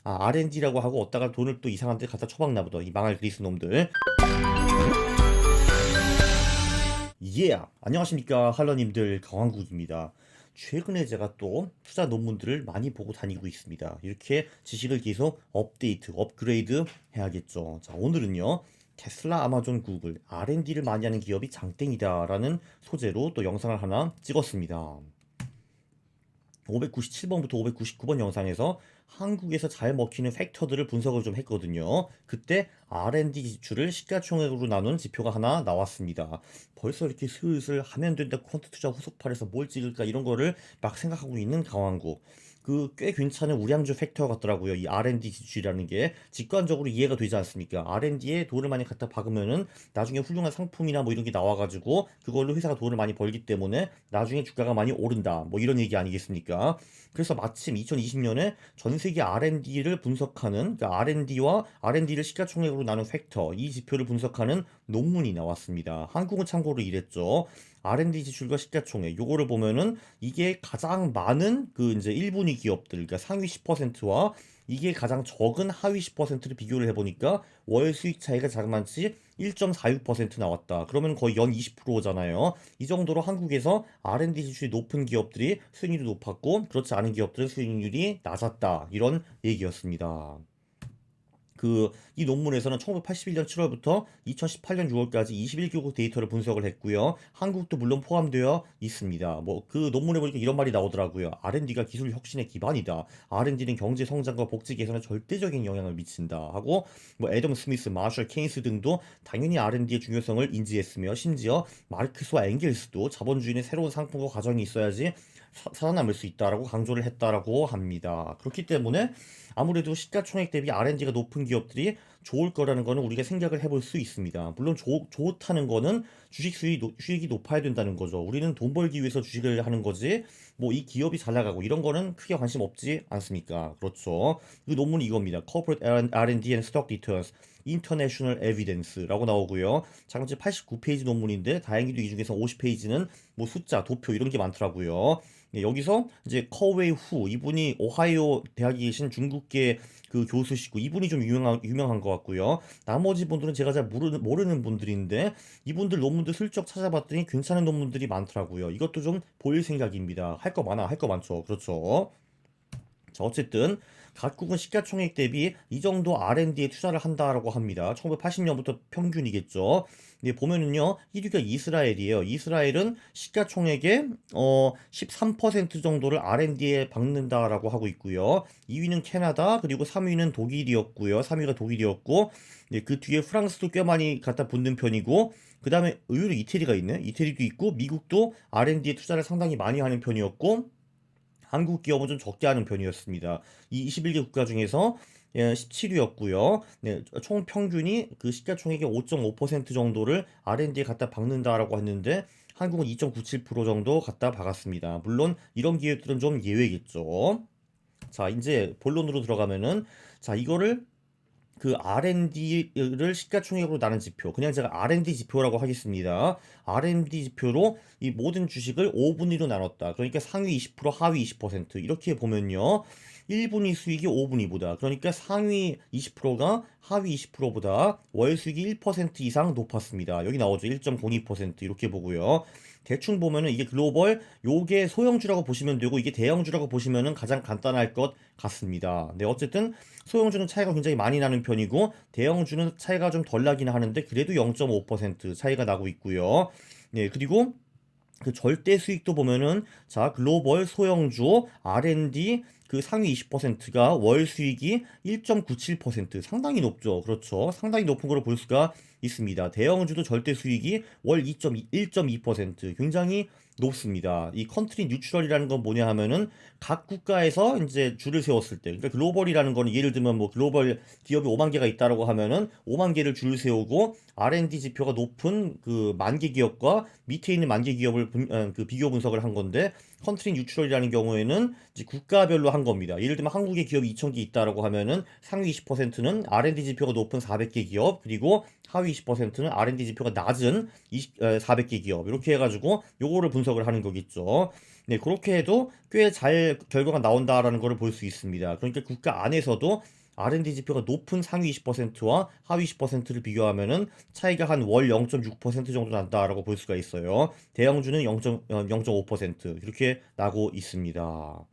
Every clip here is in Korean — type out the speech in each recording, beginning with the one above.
R&D라고 하고 어디다가 돈을 또 이상한 데 갖다 처박나 보다. 이 망할 그리스 놈들. 예! 안녕하십니까 할러님들, 강왕국입니다. 최근에 제가 또 투자 논문들을 많이 보고 다니고 있습니다. 이렇게 지식을 계속 업데이트, 업그레이드 해야겠죠. 자, 오늘은요. 테슬라, 아마존, 구글, R&D를 많이 하는 기업이 장땡이다라는 소재로 또 영상을 하나 찍었습니다. 597번부터 599번 영상에서 한국에서 잘 먹히는 팩터들을 분석을 좀 했거든요. 그때 R&D 지출을 시가총액으로 나눈 지표가 하나 나왔습니다. 벌써 이렇게 슬슬 하면 된다 퀀트 투자 후속팔에서 뭘 찍을까 이런 거를 막 생각하고 있는 강왕국. 그 꽤 괜찮은 우량주 팩터 같더라고요. 이 R&D 지출이라는 게 직관적으로 이해가 되지 않습니까? R&D에 돈을 많이 갖다 박으면은 나중에 훌륭한 상품이나 뭐 이런 게 나와가지고 그걸로 회사가 돈을 많이 벌기 때문에 나중에 주가가 많이 오른다. 뭐 이런 얘기 아니겠습니까? 그래서 마침 2020년에 전 세계 R&D를 분석하는, 그러니까 R&D와 R&D를 시가총액으로 나눈 팩터, 이 지표를 분석하는 논문이 나왔습니다. 한국은 참고로 이랬죠. R&D 지출과 시가총액 요거를 보면은 이게 가장 많은 그 이제 1분위 기업들, 그러니까 상위 10%와 이게 가장 적은 하위 10%를 비교를 해보니까 월 수익 차이가 자그만치 1.46% 나왔다. 그러면 거의 연 20%잖아요. 이 정도로 한국에서 R&D 지출이 높은 기업들이 수익률이 높았고 그렇지 않은 기업들은 수익률이 낮았다. 이런 얘기였습니다. 이 논문에서는 1981년 7월부터 2018년 6월까지 21개국 데이터를 분석을 했고요. 한국도 물론 포함되어 있습니다. 뭐 그 논문에 보니까 이런 말이 나오더라고요. R&D가 기술 혁신의 기반이다. R&D는 경제 성장과 복지 개선에 절대적인 영향을 미친다. 하고 뭐 애덤 스미스, 마셜 케인스 등도 당연히 R&D의 중요성을 인지했으며 심지어 마르크스와 엥겔스도 자본주의는 새로운 상품과 과정이 있어야지 살아남을 수 있다라고 강조를 했다라고 합니다. 그렇기 때문에 아무래도 시가총액 대비 R&D가 높은 기업들이 좋을 거라는 거는 우리가 생각을 해볼 수 있습니다. 물론 좋다는 거는 수익이 높아야 된다는 거죠. 우리는 돈 벌기 위해서 주식을 하는 거지, 뭐 이 기업이 잘 나가고 이런 거는 크게 관심 없지 않습니까? 그렇죠. 그 논문이 이겁니다. Corporate R&D and Stock Returns, International Evidence라고 나오고요. 장지 89페이지 논문인데 다행히도 이 중에서 50페이지는 뭐 숫자, 도표 이런 게 많더라고요. 네, 여기서 이제 커웨이 후 이분이 오하이오 대학에 계신 중국계 그 교수시고 이분이 좀 유명한 것 같고요. 나머지 분들은 제가 잘 모르는 분들인데 이분들 논문도 슬쩍 찾아봤더니 괜찮은 논문들이 많더라고요. 이것도 좀 보일 생각입니다. 할 거 많아, 할 거 많죠. 그렇죠. 자, 어쨌든 각국은 시가총액 대비 이 정도 R&D에 투자를 한다라고 합니다. 1980년부터 평균이겠죠. 근데 보면은요, 1위가 이스라엘이에요. 이스라엘은 시가총액의 13% 정도를 R&D에 박는다라고 하고 있고요. 2위는 캐나다, 그리고 3위는 독일이었고요. 3위가 독일이었고, 네, 그 뒤에 프랑스도 꽤 많이 갖다 붙는 편이고, 그 다음에 의외로 이태리가 있네. 이태리도 있고, 미국도 R&D에 투자를 상당히 많이 하는 편이었고, 한국 기업은 좀 적게 하는 편이었습니다. 이 21개 국가 중에서 17위였고요. 네, 총 평균이 그 시가총액의 5.5% 정도를 R&D에 갖다 박는다라고 했는데 한국은 2.97% 정도 갖다 박았습니다. 물론 이런 기업들은 좀 예외겠죠. 자, 이제 본론으로 들어가면은 자, 이거를 그 R&D를 시가총액으로 나눈 지표, 그냥 제가 R&D 지표라고 하겠습니다. R&D 지표로 이 모든 주식을 5분위로 나눴다. 그러니까 상위 20%, 하위 20% 이렇게 보면요. 1분위 수익이 5분위보다, 그러니까 상위 20%가 하위 20%보다 월 수익이 1% 이상 높았습니다. 여기 나오죠. 1.02% 이렇게 보고요. 대충 보면은 이게 글로벌, 요게 소형주라고 보시면 되고 이게 대형주라고 보시면은 가장 간단할 것 같습니다. 네, 어쨌든 소형주는 차이가 굉장히 많이 나는 편이고 대형주는 차이가 좀 덜 나긴 하는데 그래도 0.5% 차이가 나고 있고요. 네, 그리고 그 절대 수익도 보면은 자, 글로벌 소형주 R&D 그 상위 20%가 월 수익이 1.97%, 상당히 높죠. 그렇죠. 상당히 높은 걸로 볼 수가 있습니다. 대형주도 절대 수익이 월 1.2%, 굉장히 높습니다. 이 컨트리 뉴트럴이라는 건 뭐냐 하면은 각 국가에서 이제 줄을 세웠을 때, 그러니까 글로벌이라는 거는 예를 들면 뭐 글로벌 기업이 5만 개가 있다라고 하면은 5만 개를 줄을 세우고 R&D 지표가 높은 그 만 개 기업과 밑에 있는 만 개 기업을 그 비교 분석을 한 건데, 컨트리 뉴트럴이라는 경우에는 이제 국가별로 한 겁니다. 예를 들면 한국의 기업이 2,000개 있다라고 하면은 상위 20%는 R&D 지표가 높은 400개 기업, 그리고 하위 20%는 R&D 지표가 낮은 400개 기업, 이렇게 해가지고 요거를 분석을 하는 거겠죠. 네, 그렇게 해도 꽤 잘 결과가 나온다라는 것을 볼 수 있습니다. 그러니까 국가 안에서도 R&D 지표가 높은 상위 20%와 하위 10%를 비교하면은 차이가 한 월 0.6% 정도 난다라고 볼 수가 있어요. 대형주는 0.5% 이렇게 나고 있습니다.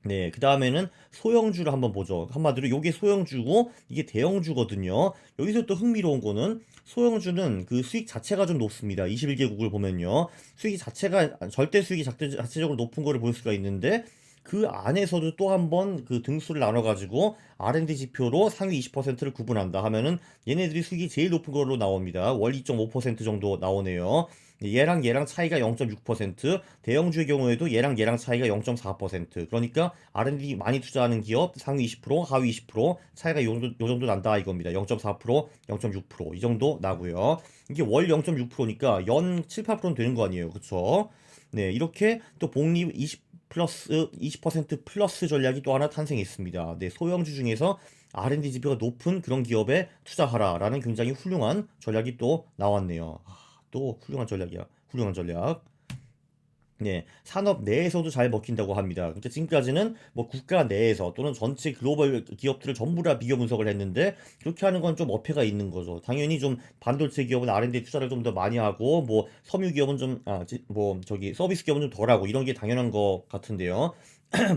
네, 그 다음에는 소형주를 한번 보죠. 한마디로 이게 소형주고 이게 대형주거든요. 여기서 또 흥미로운 거는 소형주는 그 수익 자체가 좀 높습니다. 21개국을 보면요. 수익 자체가 절대 수익이 자체적으로 높은 거를 볼 수가 있는데 그 안에서도 또 한 번 그 등수를 나눠가지고 R&D 지표로 상위 20%를 구분한다 하면은 얘네들이 수익이 제일 높은 걸로 나옵니다. 월 2.5% 정도 나오네요. 얘랑 차이가 0.6%, 대형주의 경우에도 얘랑 차이가 0.4%. 그러니까 R&D 많이 투자하는 기업 상위 20%, 하위 20% 차이가 요 정도 난다 이겁니다. 0.4%, 0.6%이 정도 나고요. 이게 월 0.6%니까 연 7, 8%는 되는 거 아니에요. 그쵸? 네, 이렇게 또 복리 20% 플러스 전략이 또 하나 탄생했습니다. 네, 소형주 중에서 R&D 지표가 높은 그런 기업에 투자하라라는 굉장히 훌륭한 전략이 또 나왔네요. 또 훌륭한 전략이야. 훌륭한 전략. 네, 산업 내에서도 잘 먹힌다고 합니다. 그러니까 지금까지는 뭐 국가 내에서 또는 전체 글로벌 기업들을 전부 다 비교 분석을 했는데 그렇게 하는 건 좀 어폐가 있는 거죠. 당연히 좀 반도체 기업은 R&D 투자를 좀 더 많이 하고 뭐 섬유 기업은 뭐 저기 서비스 기업은 좀 덜하고 이런 게 당연한 것 같은데요.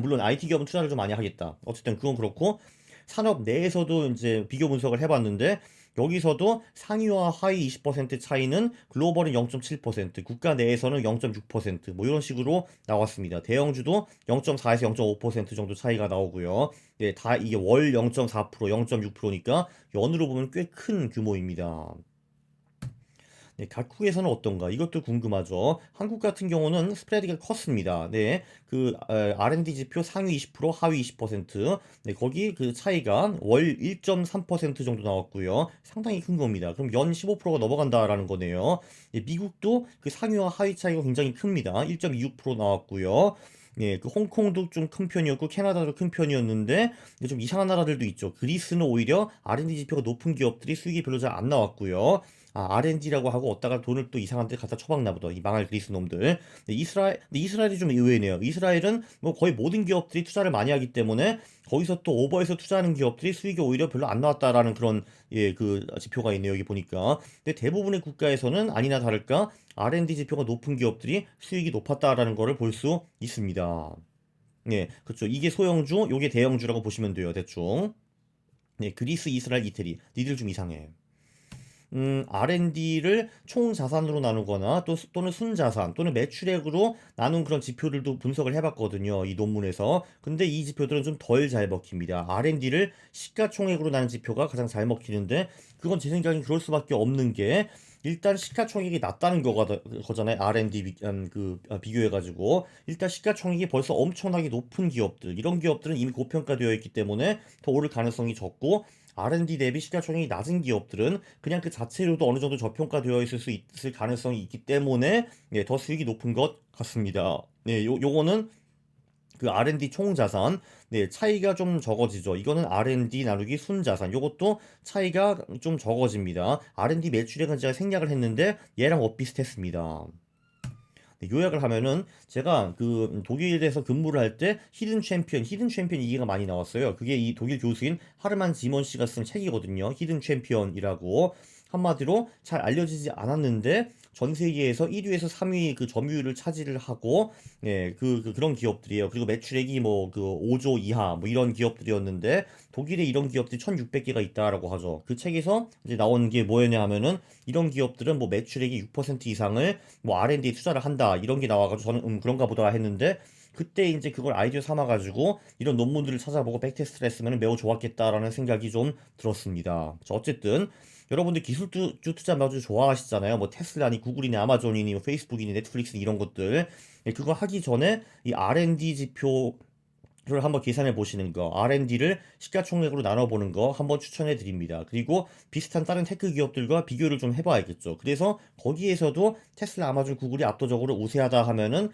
물론 IT 기업은 투자를 좀 많이 하겠다. 어쨌든 그건 그렇고 산업 내에서도 이제 비교 분석을 해봤는데 여기서도 상위와 하위 20% 차이는 글로벌은 0.7%, 국가 내에서는 0.6%뭐 이런 식으로 나왔습니다. 대형주도 0.4에서 0.5% 정도 차이가 나오고요. 네, 다 이게 월 0.4%, 0.6%니까 연으로 보면 꽤 큰 규모입니다. 네, 각국에서는 어떤가? 이것도 궁금하죠. 한국 같은 경우는 스프레드가 컸습니다. 네, 그 R&D 지표 상위 20%, 하위 20%. 네, 거기 그 차이가 월 1.3% 정도 나왔고요. 상당히 큰 겁니다. 그럼 연 15%가 넘어간다라는 거네요. 네, 미국도 그 상위와 하위 차이가 굉장히 큽니다. 1.26% 나왔고요. 네, 그 홍콩도 좀 큰 편이었고 캐나다도 큰 편이었는데 좀 이상한 나라들도 있죠. 그리스는 오히려 R&D 지표가 높은 기업들이 수익이 별로 잘 안 나왔고요. R&D라고 하고 어디다가 돈을 또 이상한 데 갖다 쳐박나 보다. 이 망할 그리스 놈들. 근데 이스라엘이 좀 의외네요. 이스라엘은 뭐 거의 모든 기업들이 투자를 많이 하기 때문에 거기서 또 오버해서 투자하는 기업들이 수익이 오히려 별로 안 나왔다라는 그런 그 지표가 있네요. 여기 보니까. 근데 대부분의 국가에서는 아니나 다를까 R&D 지표가 높은 기업들이 수익이 높았다라는 거를 볼 수 있습니다. 네, 그렇죠. 이게 소형주, 요게 대형주라고 보시면 돼요. 대충. 네, 그리스, 이스라엘, 이태리. 니들 좀 이상해. R&D를 총 자산으로 나누거나 또는 순자산 또는 매출액으로 나눈 그런 지표들도 분석을 해봤거든요. 이 논문에서. 근데 이 지표들은 좀 덜 잘 먹힙니다. R&D를 시가총액으로 나눈 지표가 가장 잘 먹히는데 그건 제 생각엔 그럴 수밖에 없는 게 일단 시가총액이 낮다는 거잖아요. R&D 비교해가지고 일단 시가총액이 벌써 엄청나게 높은 기업들 이런 기업들은 이미 고평가되어 있기 때문에 더 오를 가능성이 적고 R&D 대비 시가총액이 낮은 기업들은 그냥 그 자체로도 어느 정도 저평가되어 있을 수 있을 가능성이 있기 때문에 예, 더 수익이 높은 것 같습니다. 네, 요거는 그 R&D 총자산, 네, 차이가 좀 적어지죠. 이거는 R&D 나누기 순자산. 요것도 차이가 좀 적어집니다. R&D 매출액은 제가 생략을 했는데 얘랑 엇비슷했습니다. 네, 요약을 하면은 제가 그 독일에서 근무를 할 때 히든 챔피언 얘기가 많이 나왔어요. 그게 이 독일 교수인 하르만 지먼 씨가 쓴 책이거든요. 히든 챔피언이라고 한마디로 잘 알려지지 않았는데 전 세계에서 1위에서 3위 그 점유율을 차지를 하고 그런 기업들이에요. 그리고 매출액이 뭐 그 5조 이하 뭐 이런 기업들이었는데 독일에 이런 기업들이 1600개가 있다라고 하죠. 그 책에서 이제 나온 게 뭐였냐 하면은 이런 기업들은 뭐 매출액이 6% 이상을 뭐 R&D에 투자를 한다 이런 게 나와가지고 저는 그런가 보다 했는데 그때 이제 그걸 아이디어 삼아가지고 이런 논문들을 찾아보고 백테스트를 했으면 매우 좋았겠다라는 생각이 좀 들었습니다. 자, 어쨌든 여러분들 기술주 투자 아주 좋아하시잖아요. 뭐 테슬라니 구글이니 아마존이니 뭐 페이스북이니 넷플릭스니 이런 것들 그거 하기 전에 이 R&D 지표 를 한번 계산해 보시는 거, R&D를 시가총액으로 나눠보는 거 한번 추천해 드립니다. 그리고 비슷한 다른 테크 기업들과 비교를 좀 해봐야겠죠. 그래서 거기에서도 테슬라, 아마존, 구글이 압도적으로 우세하다 하면은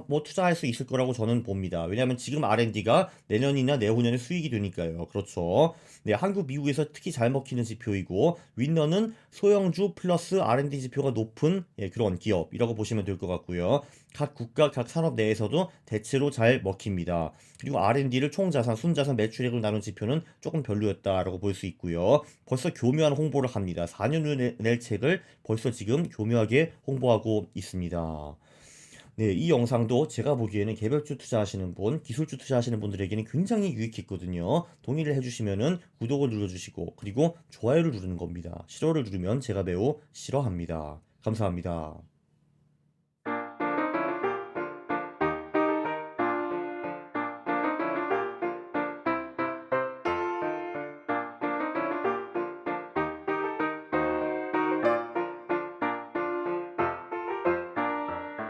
뭐 투자할 수 있을 거라고 저는 봅니다. 왜냐하면 지금 R&D가 내년이나 내후년에 수익이 되니까요. 그렇죠. 네, 한국, 미국에서 특히 잘 먹히는 지표이고 윈너는 소형주 플러스 R&D 지표가 높은 그런 기업이라고 보시면 될 것 같고요. 각 국가 각 산업 내에서도 대체로 잘 먹힙니다. 그리고 R&D를 총자산, 순자산 매출액을 나눈 지표는 조금 별로였다라고 볼 수 있고요. 벌써 교묘한 홍보를 합니다. 4년 후에 낼 책을 벌써 지금 교묘하게 홍보하고 있습니다. 네, 이 영상도 제가 보기에는 개별주 투자하시는 분, 기술주 투자하시는 분들에게는 굉장히 유익했거든요. 동의를 해주시면은 구독을 눌러주시고, 그리고 좋아요를 누르는 겁니다. 싫어를 누르면 제가 매우 싫어합니다. 감사합니다.